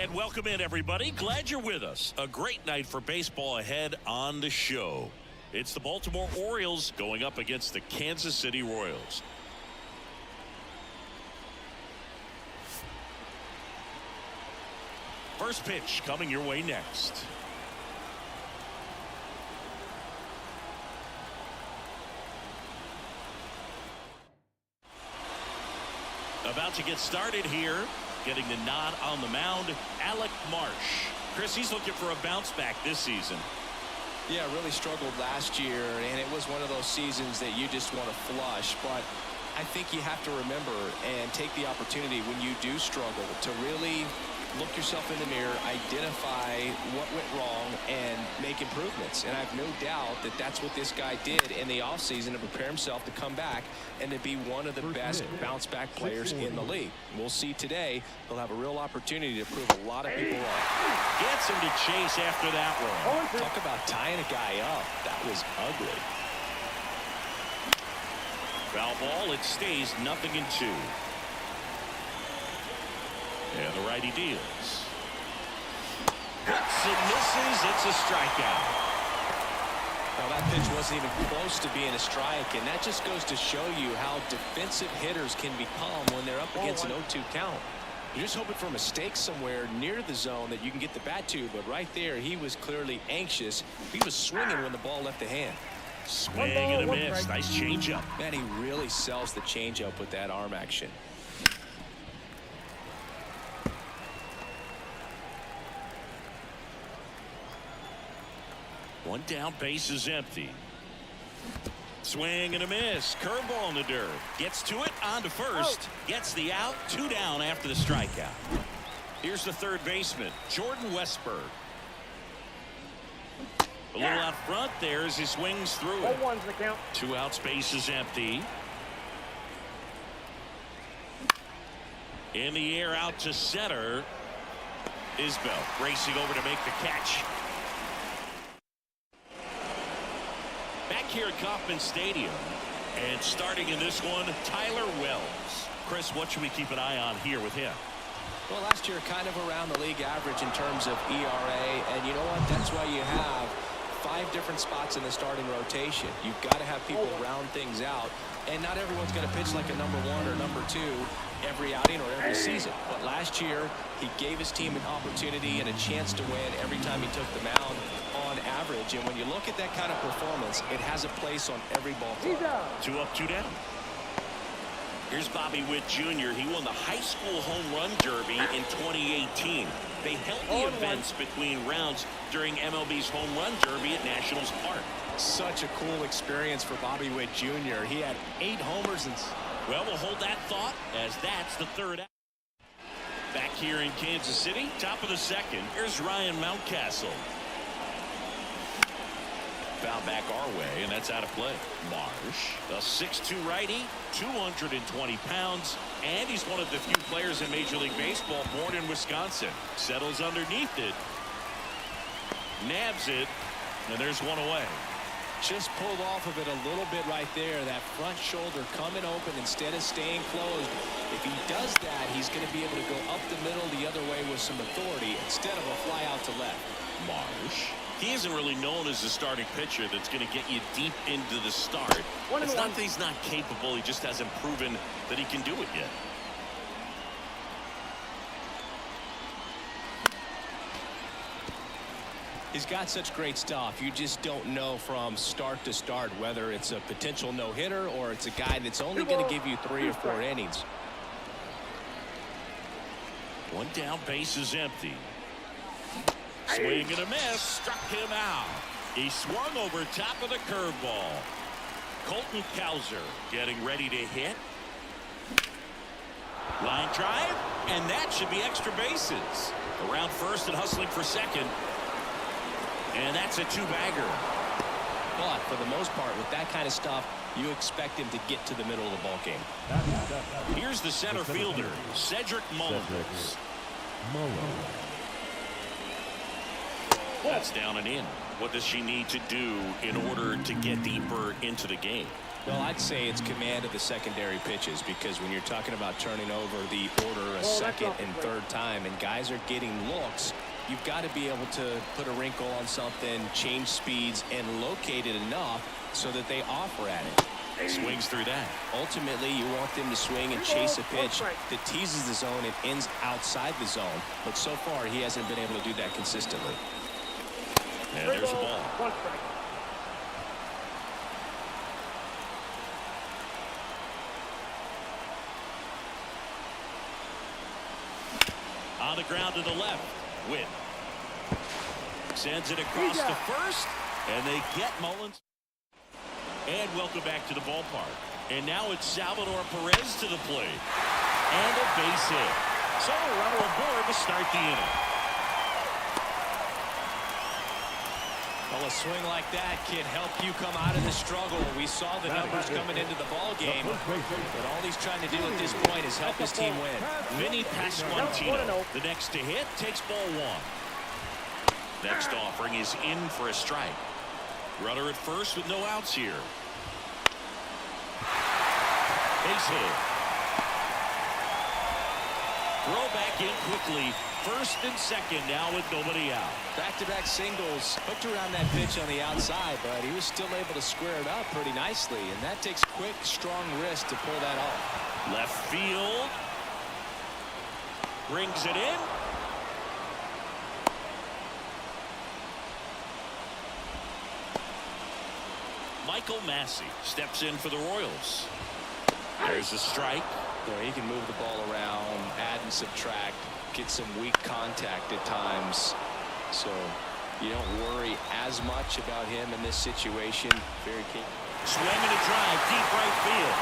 And welcome in, everybody. Glad you're with us. A great night for baseball ahead on the show. It's the Baltimore Orioles going up against the Kansas City Royals. First pitch coming your way next. About to get started here. Getting the nod on the mound, Alec Marsh. Chris, he's looking for a bounce back this season. Yeah, really struggled last year, and it was one of those seasons that you just want to flush. But I think you have to remember and take the opportunity when you do struggle to really look yourself in the mirror, identify what went wrong, and make improvements. And I have no doubt that that's what this guy did in the offseason to prepare himself to come back and to be one of the best bounce-back players in the league. We'll see today. He'll have a real opportunity to prove a lot of people wrong. Gets him to chase after that one. Talk about tying a guy up. That was ugly. Foul ball. It stays 0-2. And the righty deals. Hits and misses. It's a strikeout. Now that pitch wasn't even close to being a strike, and that just goes to show you how defensive hitters can become when they're up against an 0-2 count. You're just hoping for a mistake somewhere near the zone that you can get the bat to, but right there he was clearly anxious. He was swinging when the ball left the hand. Swing and a miss. Nice changeup. Man, he really sells the changeup with that arm action. One down, base is empty. Swing and a miss. Curveball in the dirt. Gets to it, on to first. Gets the out. 2 down after the strikeout. Here's the third baseman, Jordan Westburg. A little out front there as he swings through it. 0-1's the count. 2 outs, base is empty. In the air, out to center. Isbell racing over to make the catch. Back here at Kauffman Stadium, and starting in this one, Tyler Wells. Chris, what should we keep an eye on here with him? Well, last year kind of around the league average in terms of ERA, and you know what? That's why you have 5 different spots in the starting rotation. You've got to have people round things out, and not everyone's going to pitch like a number 1 or number 2 every outing or every season. But last year, he gave his team an opportunity and a chance to win every time he took the mound on average. And when you look at that kind of performance, it has a place on every ball club. 2 up, 2 down. Here's Bobby Witt Jr. He won the high school home run derby in 2018. They held the events between rounds during MLB's home run derby at Nationals Park. Such a cool experience for Bobby Witt Jr. He had 8 homers and... Well, we'll hold that thought as that's the third out. Back here in Kansas City, top of the second. Here's Ryan Mountcastle. Foul back our way, and that's out of play. Marsh, a 6'2" righty, 220 pounds, and he's one of the few players in Major League Baseball born in Wisconsin. Settles underneath it. Nabs it, and there's one away. Just pulled off of it a little bit right there. That front shoulder coming open instead of staying closed. If he does that, he's going to be able to go up the middle the other way with some authority instead of a fly out to left. Marsh. He isn't really known as a starting pitcher that's going to get you deep into the start. It's not that he's not capable. He just hasn't proven that he can do it yet. He's got such great stuff. You just don't know from start to start whether it's a potential no-hitter or it's a guy that's only going to give you 3 or 4 innings. 1 down, base is empty. Swing and a miss. Struck him out. He swung over top of the curveball. Colton Cowser getting ready to hit. Line drive, and that should be extra bases. Around first and hustling for second. And that's a 2-bagger. But for the most part, with that kind of stuff, you expect him to get to the middle of the ball game. Here's the center fielder, Cedric Mullins. That's down and in. What does she need to do in order to get deeper into the game? Well, I'd say it's command of the secondary pitches, because when you're talking about turning over the order a second and third time and guys are getting looks, you've got to be able to put a wrinkle on something, change speeds, and locate it enough so that they offer at it. Swings through that. Ultimately, you want them to swing and chase a pitch that teases the zone and ends outside the zone. But so far, he hasn't been able to do that consistently. And there's a ball. On the ground to the left. Witt sends it across to first, and they get Mullins. And welcome back to the ballpark. And now it's Salvador Perez to the plate. And a base hit. So a runner aboard to start the inning. Well, a swing like that can help you come out of the struggle. We saw the numbers coming into the ball game, but all he's trying to do at this point is help his team win. Vinny Pasquantino, the next to hit, takes ball one. Next offering is in for a strike. Runner at first with no outs here. Base hit. Throw back in quickly. First and second now with nobody out. Back-to-back singles hooked around that pitch on the outside, but he was still able to square it up pretty nicely, and that takes quick, strong wrist to pull that off. Left field. Brings it in. Michael Massey steps in for the Royals. There's a strike. He can move the ball around, add and subtract, get some weak contact at times. So you don't worry as much about him in this situation. Very key. Swing and a drive, deep right field.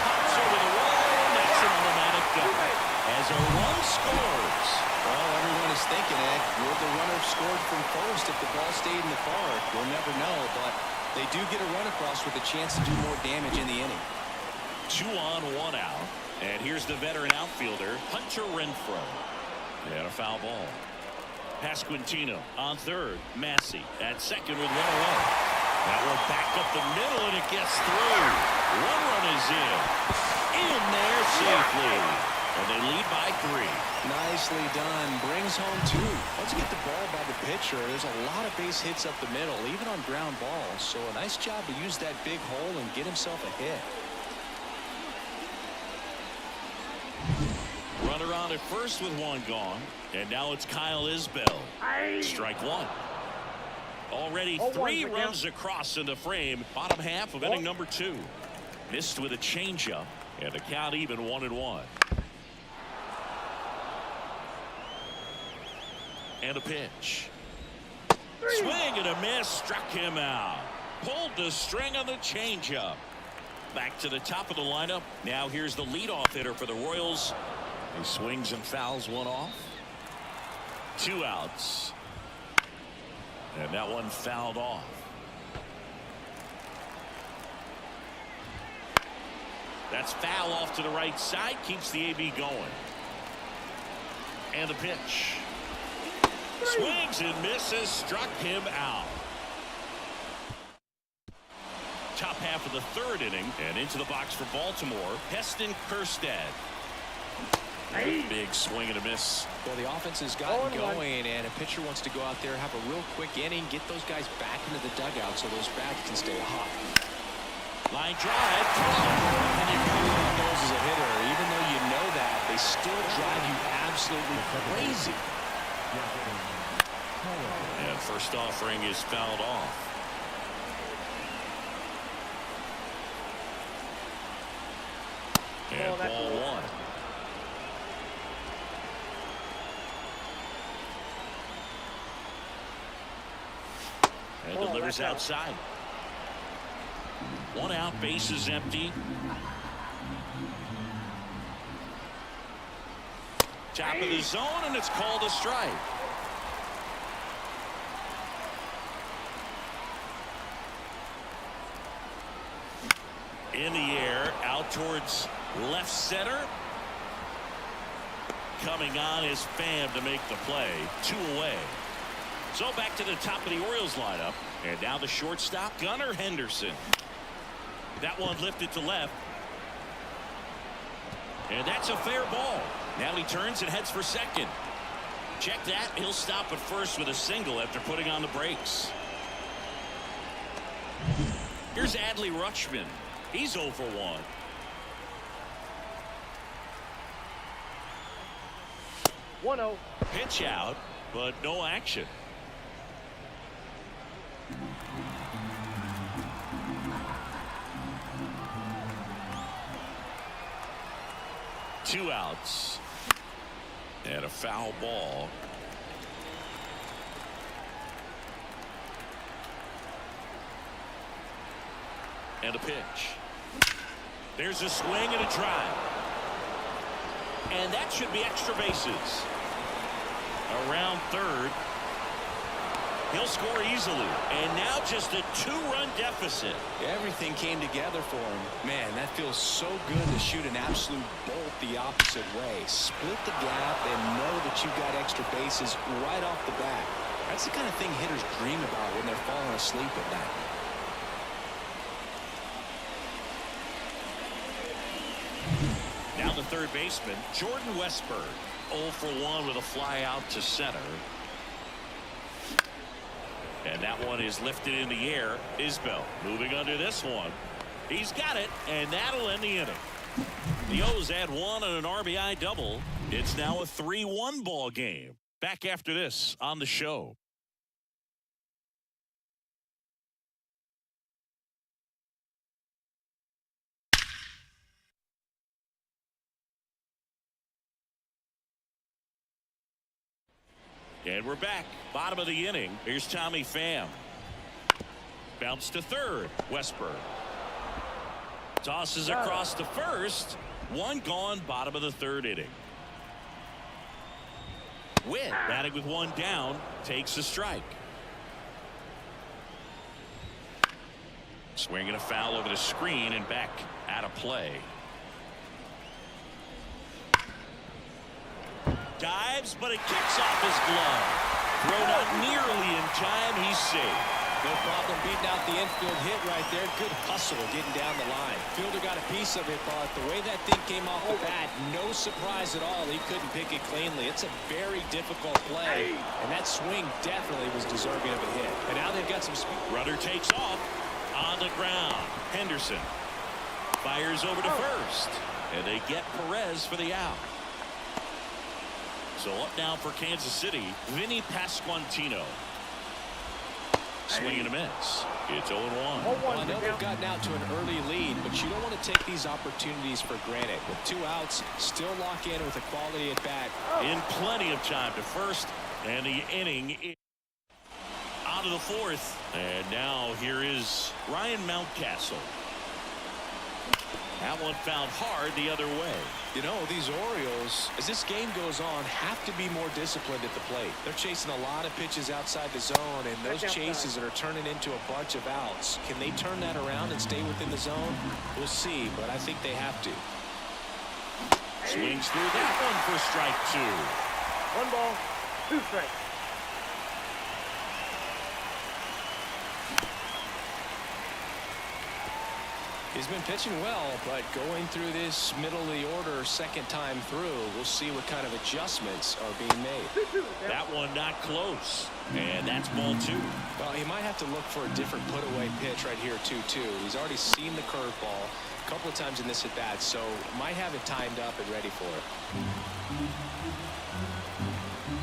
Pops over the wall, and that's an automatic double. As a run scores. Well, everyone is thinking that. Would the runner have scored from first if the ball stayed in the park? We'll never know, but they do get a run across with a chance to do more damage in the inning. 2 on, 1 out. And here's the veteran outfielder, Hunter Renfroe. And a foul ball. Pasquantino on third. Massey at second with one away. That one back up the middle, and it gets through. 1 run is in there safely. And they lead by 3. Nicely done. Brings home 2. Let's get the ball by the pitcher. There's a lot of base hits up the middle, even on ground balls. So a nice job to use that big hole and get himself a hit. Runner on at first with 1 gone. And now it's Kyle Isbell. Strike 1. Already 3 runs across in the frame. Bottom half of inning number 2. Missed with a changeup. And the count even 1-1. And a pitch. Swing and a miss. Struck him out. Pulled the string on the changeup. Back to the top of the lineup. Now here's the leadoff hitter for the Royals. He swings and fouls one off. 2 outs. And that one fouled off. That's foul off to the right side. Keeps the AB going. And the pitch. Swings and misses. Struck him out. Top half of the 3rd inning. And into the box for Baltimore, Heston Kjerstad. Big swing and a miss. Well, the offense has gotten going, and a pitcher wants to go out there, have a real quick inning, get those guys back into the dugout so those bats can stay hot. Line drive. And you know one of those as a hitter, even though you know that, they still drive you absolutely crazy. And first offering is fouled off. And ball 1. And delivers outside. 1 out, base is empty. Top of the zone, and it's called a strike. In the air, out towards left center. Coming on is Pham to make the play. 2 away. So back to the top of the Orioles lineup. And now the shortstop, Gunnar Henderson. That one lifted to left. And that's a fair ball. Now he turns and heads for second. Check that. He'll stop at first with a single after putting on the brakes. Here's Adley Rutschman. He's 0 for 1. Pitch out, but no action. Two outs. And a foul ball. And a pitch. There's a swing and a drive. And that should be extra bases. Around third. He'll score easily. And now just a 2-run deficit. Everything came together for him. Man, that feels so good to shoot an absolute bolt the opposite way. Split the gap and know that you've got extra bases right off the bat. That's the kind of thing hitters dream about when they're falling asleep at night. Now the third baseman, Jordan Westburg. 0 for 1 with a fly out to center. And that one is lifted in the air. Isbell moving under this one. He's got it, and that'll end the inning. The O's add 1 on an RBI double. It's now a 3-1 ball game. Back after this on the show. And we're back. Bottom of the inning. Here's Tommy Pham. Bounce to third. Westburg. Tosses across to first. One gone. Bottom of the third inning. Witt batting with one down. Takes a strike. Swinging a foul over the screen and back out of play. Dives, but it kicks off his glove. Thrown out nearly in time. He's safe. No problem beating out the infield hit right there. Good hustle getting down the line. Fielder got a piece of it, but the way that thing came off the bat, no surprise at all. He couldn't pick it cleanly. It's a very difficult play, and that swing definitely was deserving of a hit. And now they've got some speed. Rudder takes off on the ground. Henderson fires over to first, and they get Perez for the out. So up now for Kansas City, Vinny Pasquantino. Swing and a miss. It's 0-1. Well, I know they've gotten out to an early lead, but you don't want to take these opportunities for granted. With 2 outs, still lock in with a quality at bat. In plenty of time to first, and the inning out of the fourth. And now here is Ryan Mountcastle. That one fouled hard the other way. You know, these Orioles, as this game goes on, have to be more disciplined at the plate. They're chasing a lot of pitches outside the zone, and those chases are turning into a bunch of outs. Can they turn that around and stay within the zone? We'll see, but I think they have to. Swings through that one for strike 2. 1 ball, 2 strikes. He's been pitching well, but going through this middle of the order second time through, we'll see what kind of adjustments are being made. That one not close, and that's ball 2. Well, he might have to look for a different put-away pitch right here, 2-2. He's already seen the curveball a couple of times in this at-bat, so might have it timed up and ready for it.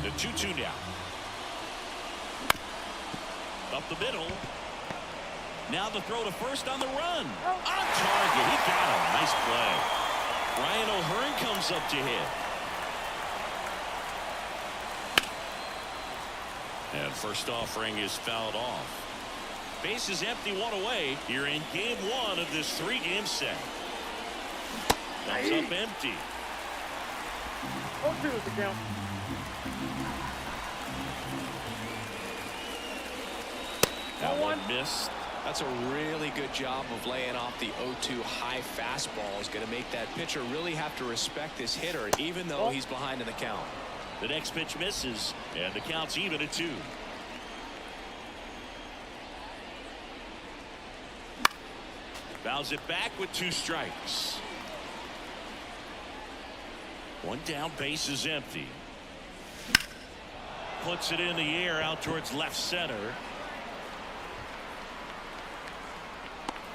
The 2-2 now. Up the middle. Now the throw to first on the run. On target. He got him. Nice play. Ryan O'Hearn comes up to hit. And first offering is fouled off. Base is empty, 1 away. You're in game 1 of this 3-game set. Comes up empty. 0-2 is the count. That one missed. That's a really good job of laying off the 0-2 high fastball. Is going to make that pitcher really have to respect this hitter, even though he's behind in the count. The next pitch misses, and the count's even at 2. Fouls it back with 2 strikes. 1 down, base is empty. Puts it in the air out towards left center.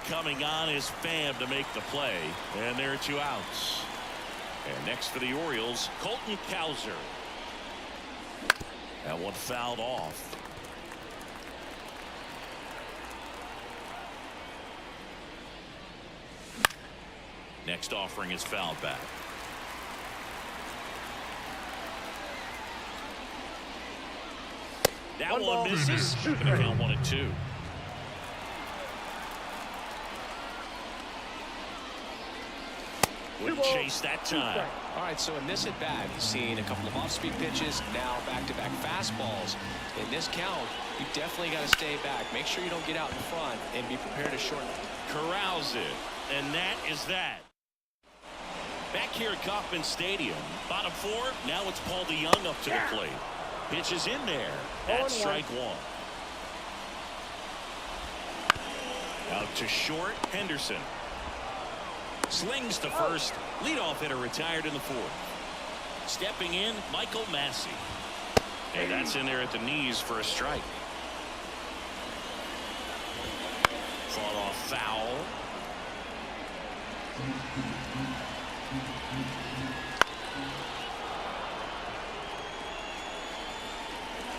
Coming on is Pham to make the play, and there are 2 outs. And next for the Orioles, Colton Cowser. That one fouled off. Next offering is fouled back. That one misses. Gonna count 1-2. Wouldn't chase that time. All right, so in this at bat, he's seen a couple of off-speed pitches, now back-to-back fastballs. In this count, you definitely got to stay back. Make sure you don't get out in front and be prepared to shorten. Corrals it, and that is that. Back here at Kauffman Stadium, bottom 4. Now it's Paul DeYoung up to the plate. Pitches in there. That's strike 1. Out to short, Henderson. Slings to first. Leadoff hitter retired in the 4th. Stepping in, Michael Massey. And that's in there at the knees for a strike. Fought off foul.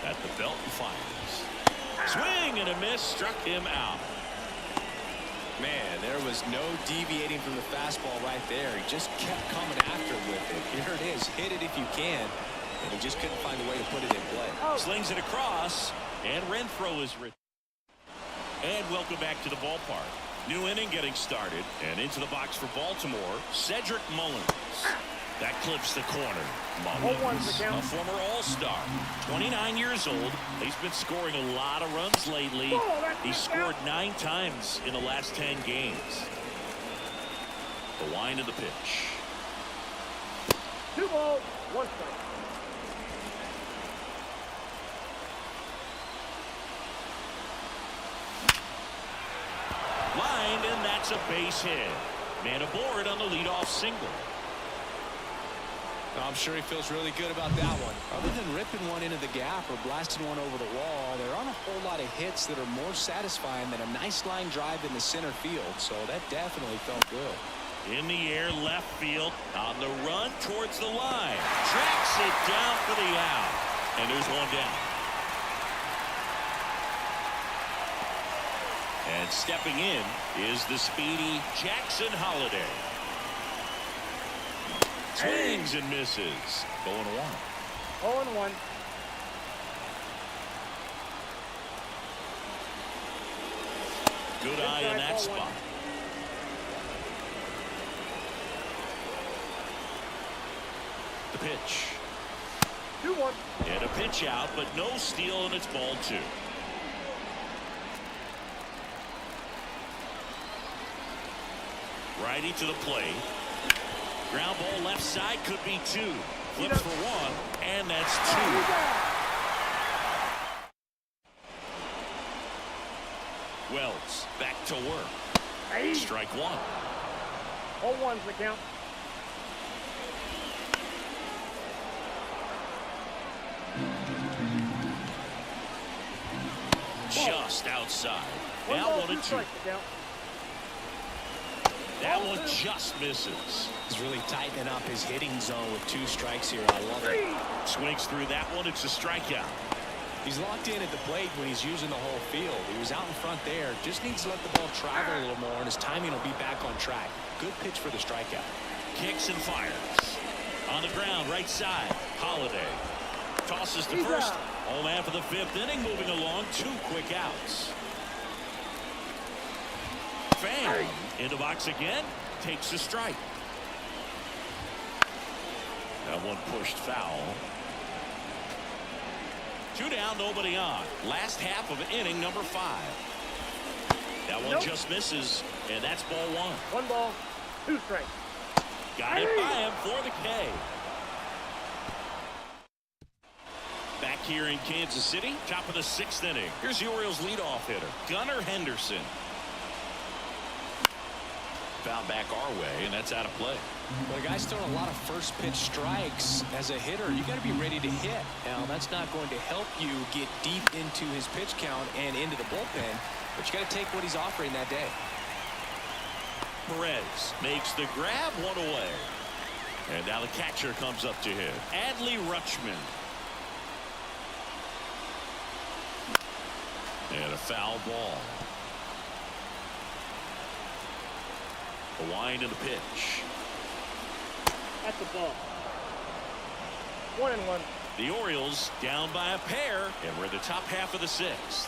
At the belt and fires. Swing and a miss, struck him out. Man, there was no deviating from the fastball right there. He just kept coming after with it. Here it is. Hit it if you can. And he just couldn't find a way to put it in play. Slings it across. And Renfroe is retired. And welcome back to the ballpark. New inning getting started. And into the box for Baltimore, Cedric Mullins. That clips the corner. Mullins, a former All-Star, 29 years old. He's been scoring a lot of runs lately. He scored 9 times in the last 10 games. The wind of the pitch. 2 balls, 1 strike. Lined, and that's a base hit. Man aboard on the leadoff single. I'm sure he feels really good about that one. Other than ripping one into the gap or blasting one over the wall, there aren't a whole lot of hits that are more satisfying than a nice line drive in the center field. So that definitely felt good. In the air, left field, on the run towards the line. Tracks it down for the out. And there's 1 down. And stepping in is the speedy Jackson Holliday. Swings and misses. 0-1. 0-1. Good eye in that spot. The pitch. 2-1. And a pitch out, but no steal, and it's ball 2. Righty to the plate. Ground ball left side, could be 2. Flips for 1, and that's 2. Wells back to work. Strike 1. 0-1's the count. Just outside. Now 1-2. That one just misses. He's really tightening up his hitting zone with 2 strikes here. I love it. Swings through that one. It's a strikeout. He's locked in at the plate when he's using the whole field. He was out in front there. Just needs to let the ball travel a little more, and his timing will be back on track. Good pitch for the strikeout. Kicks and fires. On the ground, right side. Holliday tosses to first. Home after the 5th inning, moving along. 2 quick outs. Pham in the box again, takes a strike. That one pushed foul. 2 down, nobody on. Last half of inning number 5. That one just misses, and that's ball 1. 1 ball, 2 strikes. Got it by him for the K. Back here in Kansas City, top of the 6th inning. Here's the Orioles leadoff hitter, Gunnar Henderson. foul back our way, and that's out of play. But a guy's throwing a lot of first pitch strikes. As a hitter, you got to be ready to hit. Now, that's not going to help you get deep into his pitch count and into the bullpen, but you got to take what he's offering that day. Perez makes the grab, one away. And now the catcher comes up to him. Adley Rutschman. And a foul ball. A wind in the pitch. That's a ball. 1-1. The Orioles down by a pair, and we're in the top half of the sixth.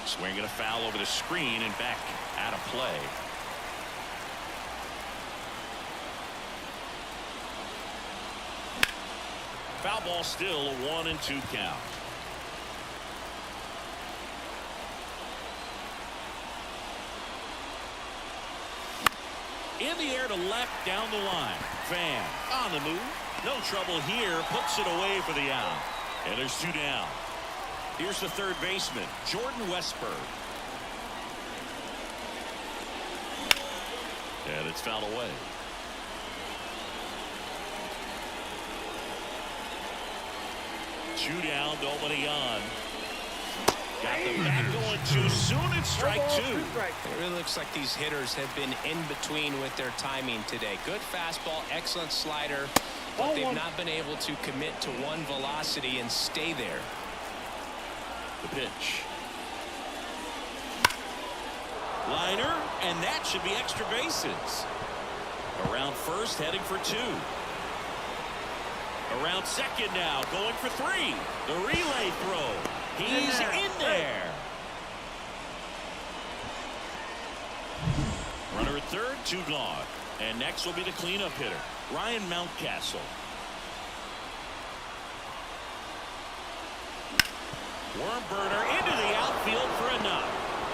Swinging a foul over the screen and back out of play. Foul ball, still a 1-2 count. In the air to left, down the line. Fan on the move. No trouble here. Puts it away for the out. And there's 2 down. Here's the third baseman, Jordan Westburg. And it's fouled away. Two down, nobody on. Got the bat going too soon. It's strike 2. It really looks like these hitters have been in between with their timing today. Good fastball, excellent slider, but they've not been able to commit to one velocity and stay there. The pitch. Liner, and that should be extra bases. Around first, heading for 2. Around second now, going for 3. The relay throw. He's in there. Runner at third, 2 gone. And next will be the cleanup hitter, Ryan Mountcastle. Worm burner into the outfield for a knock.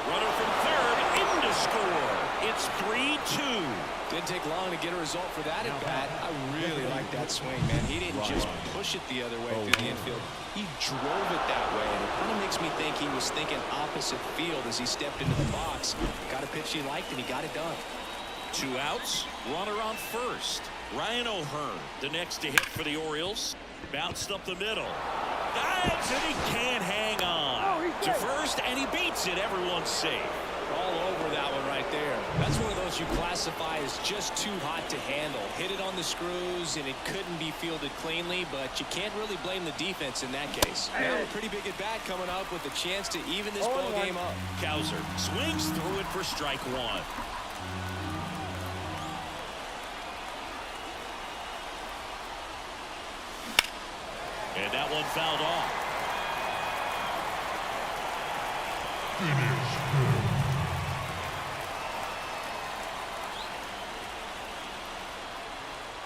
Runner from third in to score. It's 3-2. Didn't take long to get a result for that at bat. I really like that swing, man. He didn't just push it the other way through the infield. He drove it that way, and it kind of makes me think he was thinking opposite field as he stepped into the box. Got a pitch he liked, and he got it done. 2 outs. Runner on first. Ryan O'Hearn, the next to hit for the Orioles. Bounced up the middle. Dives, and he can't hang on. To first, and he beats it. Everyone's safe. All over that one right there. That's one of those you classify as just too hot to handle. Hit it on the screws, and it couldn't be fielded cleanly, but you can't really blame the defense in that case. Now a pretty big at bat coming up with a chance to even this ball game up. Cowser swings through it for strike 1. And that one fouled off.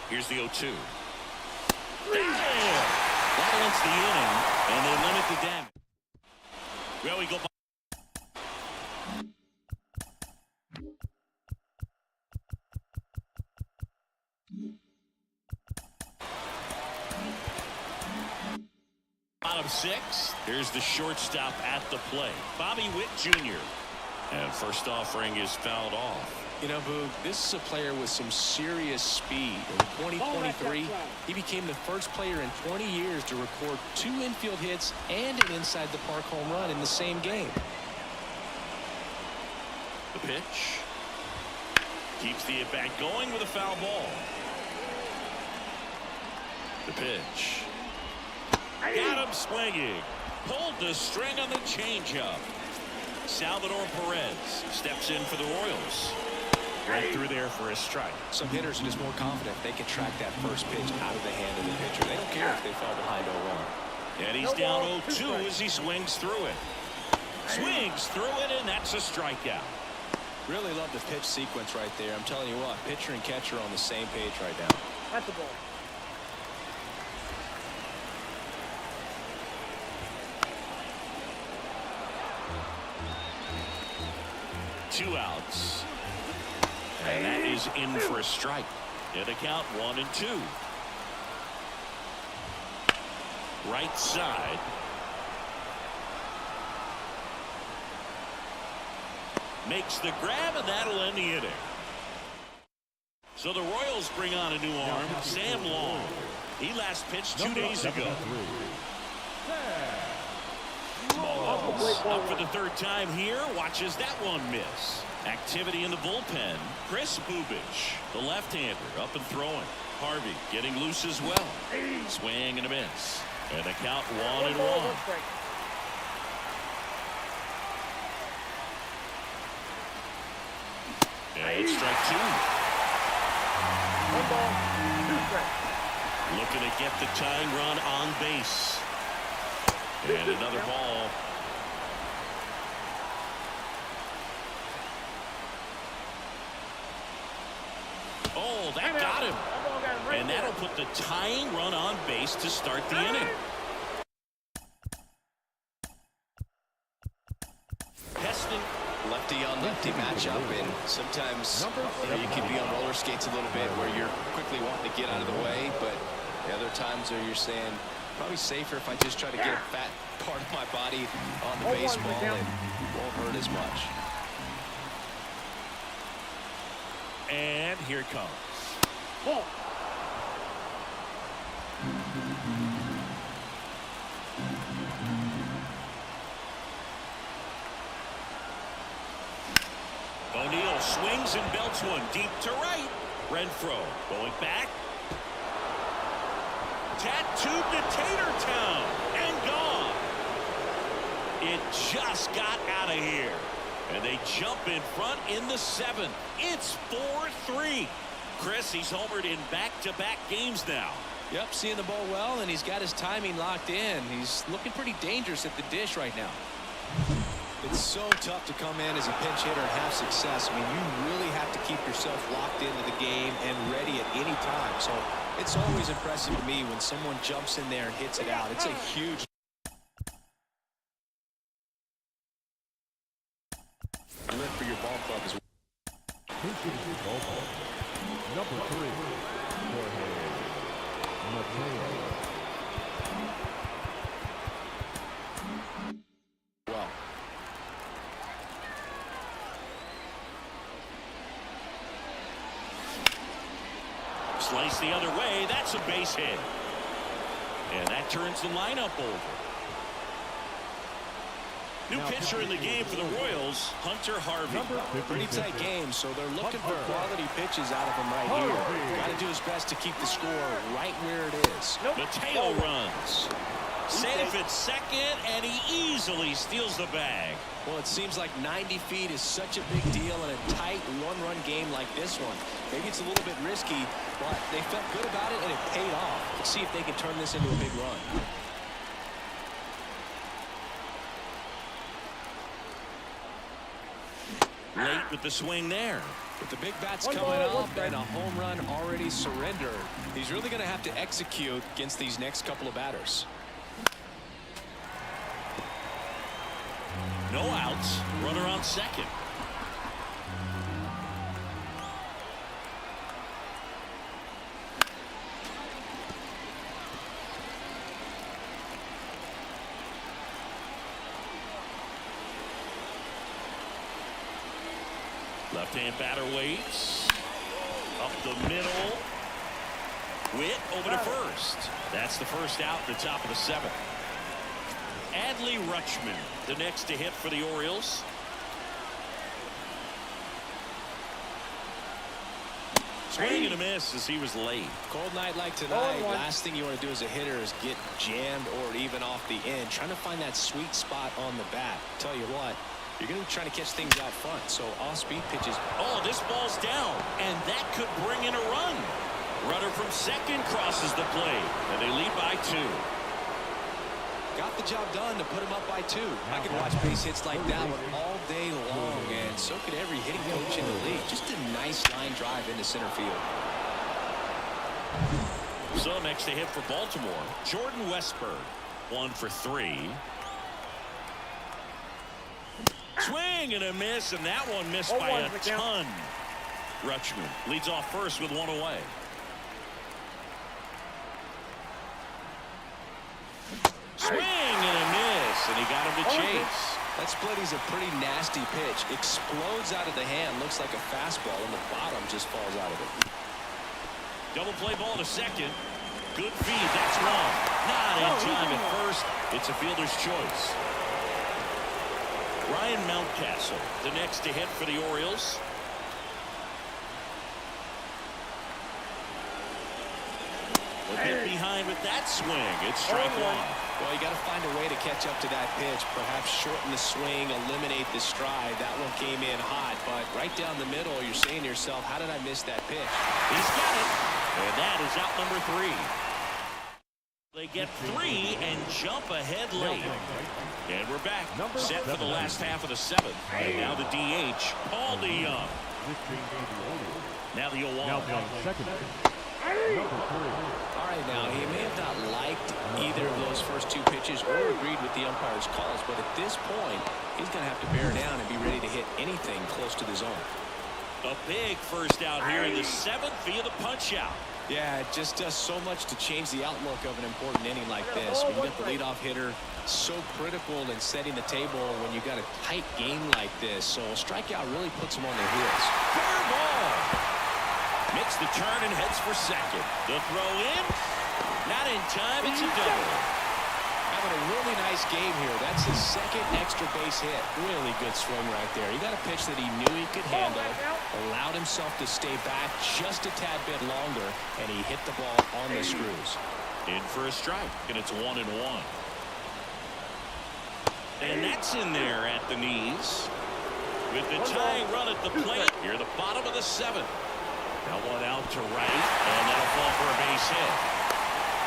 Here's the 0-2. That ends the inning, and they limit the damage. Well, we go by. Bottom 6. Here's the shortstop at the plate, Bobby Witt Jr. And first offering is fouled off. You know, Boog, this is a player with some serious speed. In 2023, he became the first player in 20 years to record 2 infield hits and an inside the park home run in the same game. The pitch. Keeps the at-bat going with a foul ball. The pitch. Got him swinging. Pulled the string on the changeup. Salvador Perez steps in for the Royals. Right through there for a strike. Some hitters are just more confident they can track that first pitch out of the hand of the pitcher. They don't care if they fall behind 0-1. And he's down 0-2 as he swings through it. Swings through it, and that's a strikeout. Really love the pitch sequence right there. I'm telling you what, pitcher and catcher are on the same page right now. That's the ball. Two outs. And that is in for a strike. And a count 1-2. Right side. makes the grab, and that'll end the inning. So the Royals bring on a new arm, Sam Long. He last pitched 2 days ago. Up for the 3rd time here. Watches that one miss. Activity in the bullpen. Chris Bubich, the left-hander, up and throwing. Harvey getting loose as well. Swing and a miss. And the count 1-1. And it's strike 2. 1 ball, 2 strikes. Looking to get the tying run on base. And another ball. Oh, that got him. And that'll put the tying run on base to start the inning. Heston. Lefty on lefty matchup, and sometimes you can be on roller skates a little bit where you're quickly wanting to get out of the way, but the other times where you're saying probably safer if I just try to get a fat part of my body on the baseball and won't hurt as much. And here it comes. Ball. O'Neill swings and belts one deep to right. Renfroe going back. Tattooed to Tatertown and gone. It just got out of here. And they jump in front in the 7th. It's 4-3. Chris, he's homered in back-to-back games now. Yep, seeing the ball well, and he's got his timing locked in. He's looking pretty dangerous at the dish right now. It's so tough to come in as a pinch hitter and have success. I mean, you really have to keep yourself locked into the game and ready at any time. So it's always impressive to me when someone jumps in there and hits it out. It's a huge lift for your ball club as well. Number 3, Mateo. Well, Slice the other way. That's a base hit. And that turns the lineup over. New pitcher in the game for the Royals, Hunter Harvey. pretty tight game, so they're looking for quality pitches out of him right here. Got to do his best to keep the score right where it is. Mateo runs. Safe at second, and he easily steals the bag. Well, it seems like 90 feet is such a big deal in a tight one-run game like this one. Maybe it's a little bit risky, but they felt good about it, and it paid off. Let's see if they can turn this into a big run. Late with the swing there. With the big bats coming up and a home run already surrendered, he's really going to have to execute against these next couple of batters. No outs. Runner on second. Left-hand batter waits. Up the middle. Witt over to first. That's the first out at the top of the 7th. Adley Rutschman, the next to hit for the Orioles. Swing and a miss as he was late. Cold night like tonight, last thing you want to do as a hitter is get jammed or even off the end. Trying to find that sweet spot on the bat. Tell you what, you're going to be trying to catch things out front. So off-speed pitches. Oh, this ball's down, and that could bring in a run. Runner from second crosses the plate, and they lead by 2. Got the job done to put him up by 2. I could watch base hits like that one all day long, and so could every hitting coach in the league. Just a nice line drive into center field. So next to hit for Baltimore, Jordan Westburg, 1 for 3. Swing and a miss, and that one missed by a ton. Rutschman leads off first with 1 away. Swing and a miss, and he got him to chase. That split is a pretty nasty pitch. Explodes out of the hand. Looks like a fastball, and the bottom just falls out of it. Double play ball to second. Good feed. That's wrong. Not in time at first. It's a fielder's choice. Ryan Mountcastle, the next to hit for the Orioles. A bit behind with that swing. It's strike one. Well, you got to find a way to catch up to that pitch. Perhaps shorten the swing, eliminate the stride. That one came in hot, but right down the middle, you're saying to yourself, how did I miss that pitch? He's got it. And that is out number 3. They get 3 and jump ahead late. And we're back. Set for the last half of the 7th. And now the DH, Paul DeYoung. Now the 0-1. Now playing second. Number 3. All right, now, he may have not liked either of those first 2 pitches or agreed with the umpire's calls, but at this point, he's going to have to bear down and be ready to hit anything close to the zone. A big first out here in the 7th via the punch-out. Yeah, it just does so much to change the outlook of an important inning like this. When you get the leadoff hitter, so critical in setting the table when you got a tight game like this. So a strikeout really puts them on their heels. Fair ball. Makes the turn and heads for second. The throw in. Not in time. It's a double. Having a really nice game here. That's his second extra base hit. Really good swing right there. He got a pitch that he knew he could handle, allowed himself to stay back just a tad bit longer, and he hit the ball on the screws. In for a strike, and it's 1-1. And that's in there at the knees. With the tying run at the plate, here the bottom of the 7th. Now one out to right, and that'll fall for a base hit.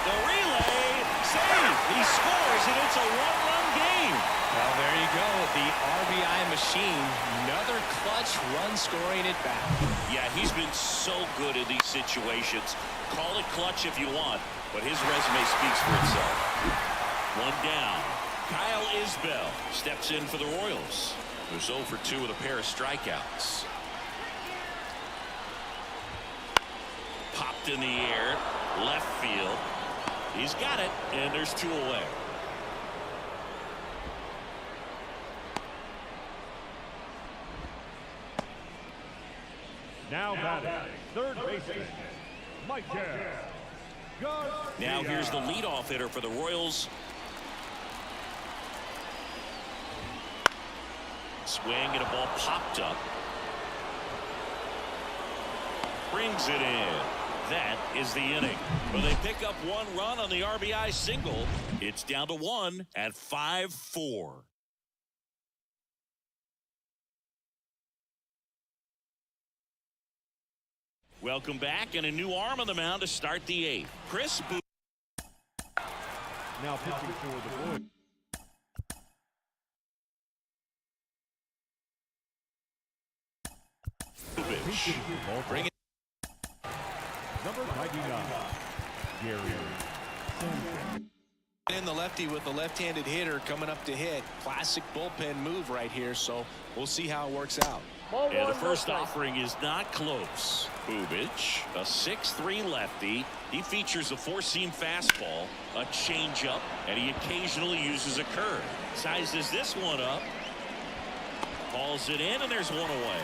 The relay, save. He scores, and it's a 1-run game. Well, there you go. The RBI machine. Another clutch run scoring at bat. Yeah, he's been so good in these situations. Call it clutch if you want, but his resume speaks for itself. One down. Kyle Isbell steps in for the Royals. They're 0 for 2 with a pair of strikeouts. Popped in the air, left field. He's got it, and there's 2 away. Now batting, third baseman, Mateo. Now here's the leadoff hitter for the Royals. Swing and a ball popped up. Brings it in. That is the inning. But they pick up 1 run on the RBI single. It's down to 1 at 5-4. Welcome back, and a new arm on the mound to start the 8th. Chris Booth. Now pitching for the Royals. Bring it. Number 99, Gary. In the lefty with the left-handed hitter coming up to hit. Classic bullpen move right here, so we'll see how it works out. And the first offering is not close. Bubic, a 6'3" lefty. He features a 4-seam fastball, a changeup, and he occasionally uses a curve. Sizes this one up. Calls it in, and there's 1 away.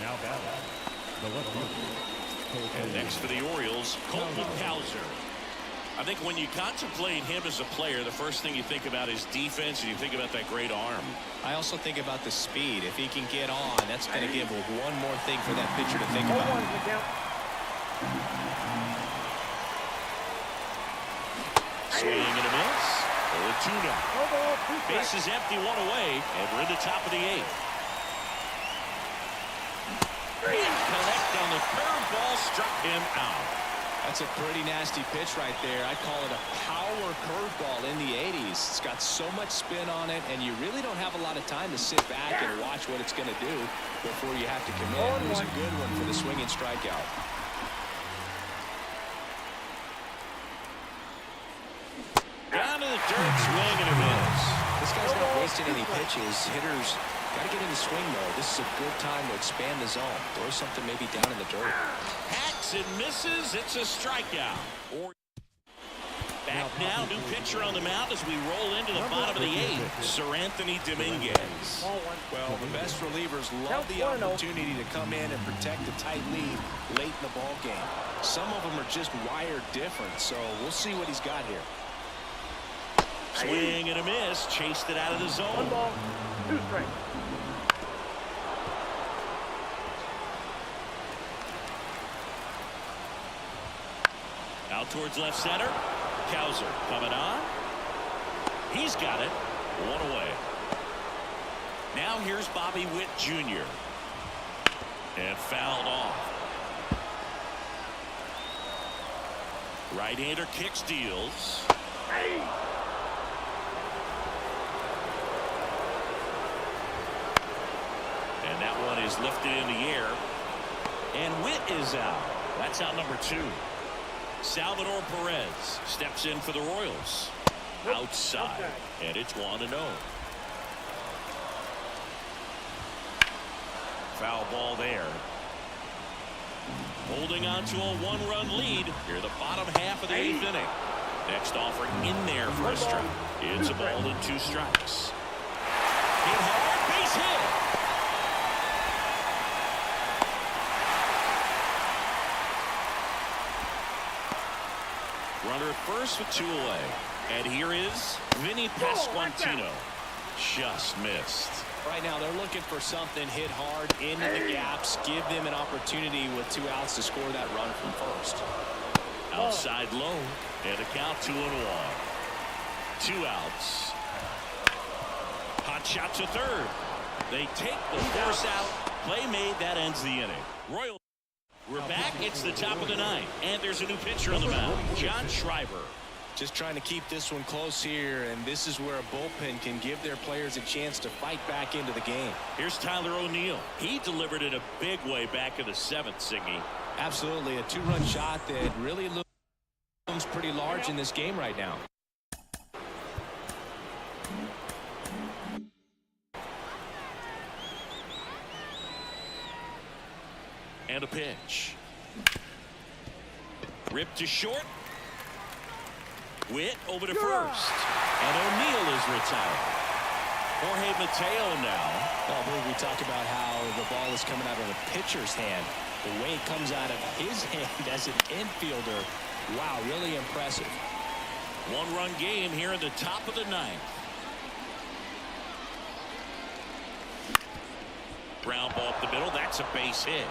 Now batting, the left fielder. And next for the Orioles, Colton Cowser. I think when you contemplate him as a player, the first thing you think about is defense, and you think about that great arm. I also think about the speed. If he can get on, that's going to give one more thing for that pitcher to think about. Swing and a miss. 0-2 now. Base is empty, 1 away, and we're in the top of the 8th. Connect on the curveball, struck him out. That's a pretty nasty pitch right there. I'd call it a power curveball in the 80s. It's got so much spin on it, and you really don't have a lot of time to sit back and watch what it's going to do before you have to commit. It was a good one for the swinging strikeout. Down to the dirt, swing and a miss. This guy's not wasting any pitches. Hitters got to get in the swing mode. This is a good time to expand the zone. Throw something maybe down in the dirt. Hacks and misses. It's a strikeout. Back now, new pitcher on the mound as we roll into the bottom of the 8th. Sir Anthony Dominguez. Well, the best relievers love the opportunity to come in and protect a tight lead late in the ball game. Some of them are just wired different, so we'll see what he's got here. Swing and a miss. Chased it out of the zone. 1 ball, 2 strikes. Out towards left center. Cowser coming on. He's got it. 1 away. Now here's Bobby Witt Jr. And fouled off. Right-hander kicks, deals. And that one is lifted in the air. And Witt is out. That's out number 2. Salvador Perez steps in for the Royals. Outside. And it's 1-0. Foul ball there. Holding on to a 1-run lead here the bottom half of the 8th inning. Next offering in there for a strike. It's a ball and 2 strikes. Hit hard, base hit. Runner at first with 2 away. And here is Vinny Pasquantino. Just missed. Right now they're looking for something hit hard into the gaps, give them an opportunity with 2 outs to score that run from first. Outside low, and a count 2-1. 2 outs. Hot shot to third. They take the force out. Play made. That ends the inning. Royals. We're back. It's the top of the 9th, and there's a new pitcher on the mound, John Schreiber. Just trying to keep this one close here, and this is where a bullpen can give their players a chance to fight back into the game. Here's Tyler O'Neill. He delivered it a big way back in the 7th, Singy. Absolutely, a 2-run shot that really looms pretty large in this game right now. And a pitch. Ripped to short. Witt over to first. And O'Neill is retired. Jorge Mateo now. Well, I believe we talked about how the ball is coming out of the pitcher's hand. The way it comes out of his hand as an infielder. Wow, really impressive. 1-run game here in the top of the 9th. Ground ball up the middle. That's a base hit.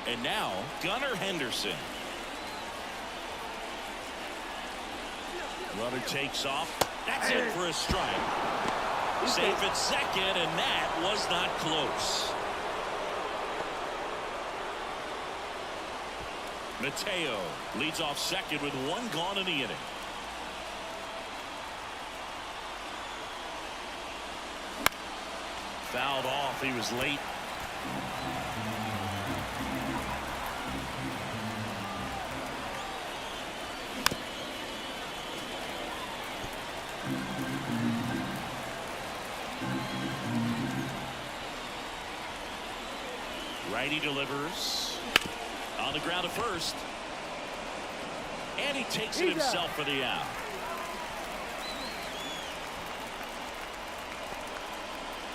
And now Gunnar Henderson. Runner takes off. That's it for a strike. Safe at second, and that was not close. Mateo leads off second with 1 gone in the inning. Fouled off. He was late. Righty delivers on the ground to first, and he takes it himself for the out.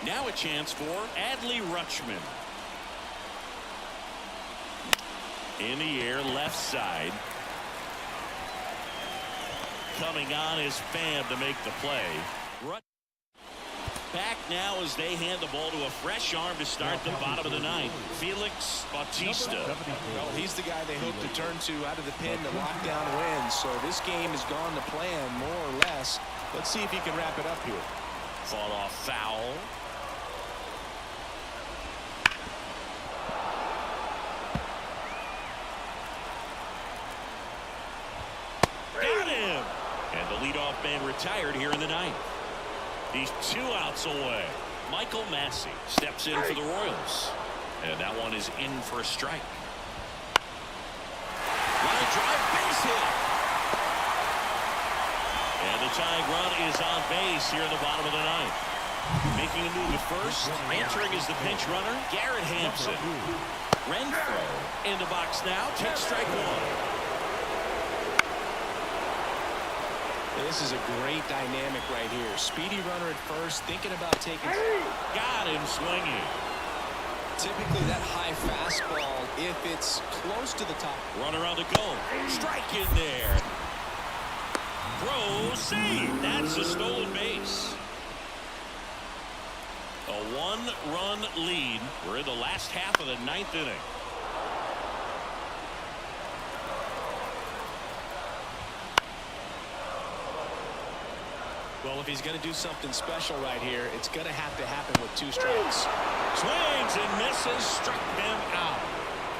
Now a chance for Adley Rutschman. In the air, left side. Coming on is Pham to make the play. Back now as they hand the ball to a fresh arm to start the bottom of the 9th. Felix Bautista. Well, he's the guy they hope to turn to out of the pen to lock down wins. So this game has gone to plan more or less. Let's see if he can wrap it up here. Fought off foul. Got him. And the leadoff man retired here in the 9th. He's 2 outs away. Michael Massey steps in for the Royals. And that one is in for a strike. Line drive, base hit. And the tying run is on base here in the bottom of the 9th. Making a move at first. Entering as the pinch runner, Garrett Hampson. Renfroe in the box now. Takes strike one. This is a great dynamic right here. Speedy runner at first, thinking about taking. Got him swinging. Typically that high fastball, if it's close to the top. Runner on the go. Strike in there. Proceed. That's a stolen base. A one-run lead. We're in the last half of the ninth inning. Well, if he's going to do something special right here, it's going to have to happen with 2 strikes. Swings and misses, struck him out.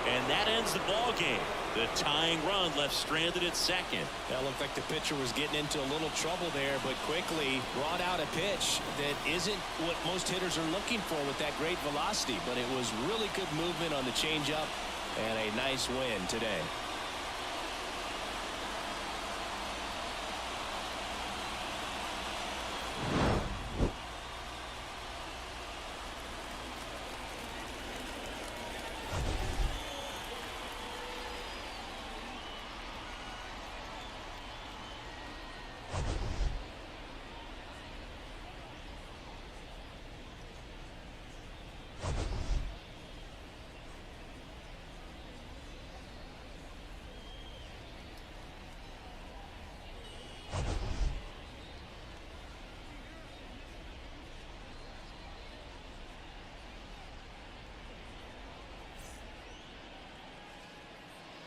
And that ends the ball game. The tying run left stranded at second. That looked like the pitcher was getting into a little trouble there, but quickly brought out a pitch that isn't what most hitters are looking for with that great velocity. But it was really good movement on the changeup and a nice win today.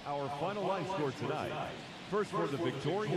Our final line score tonight. First for the victorious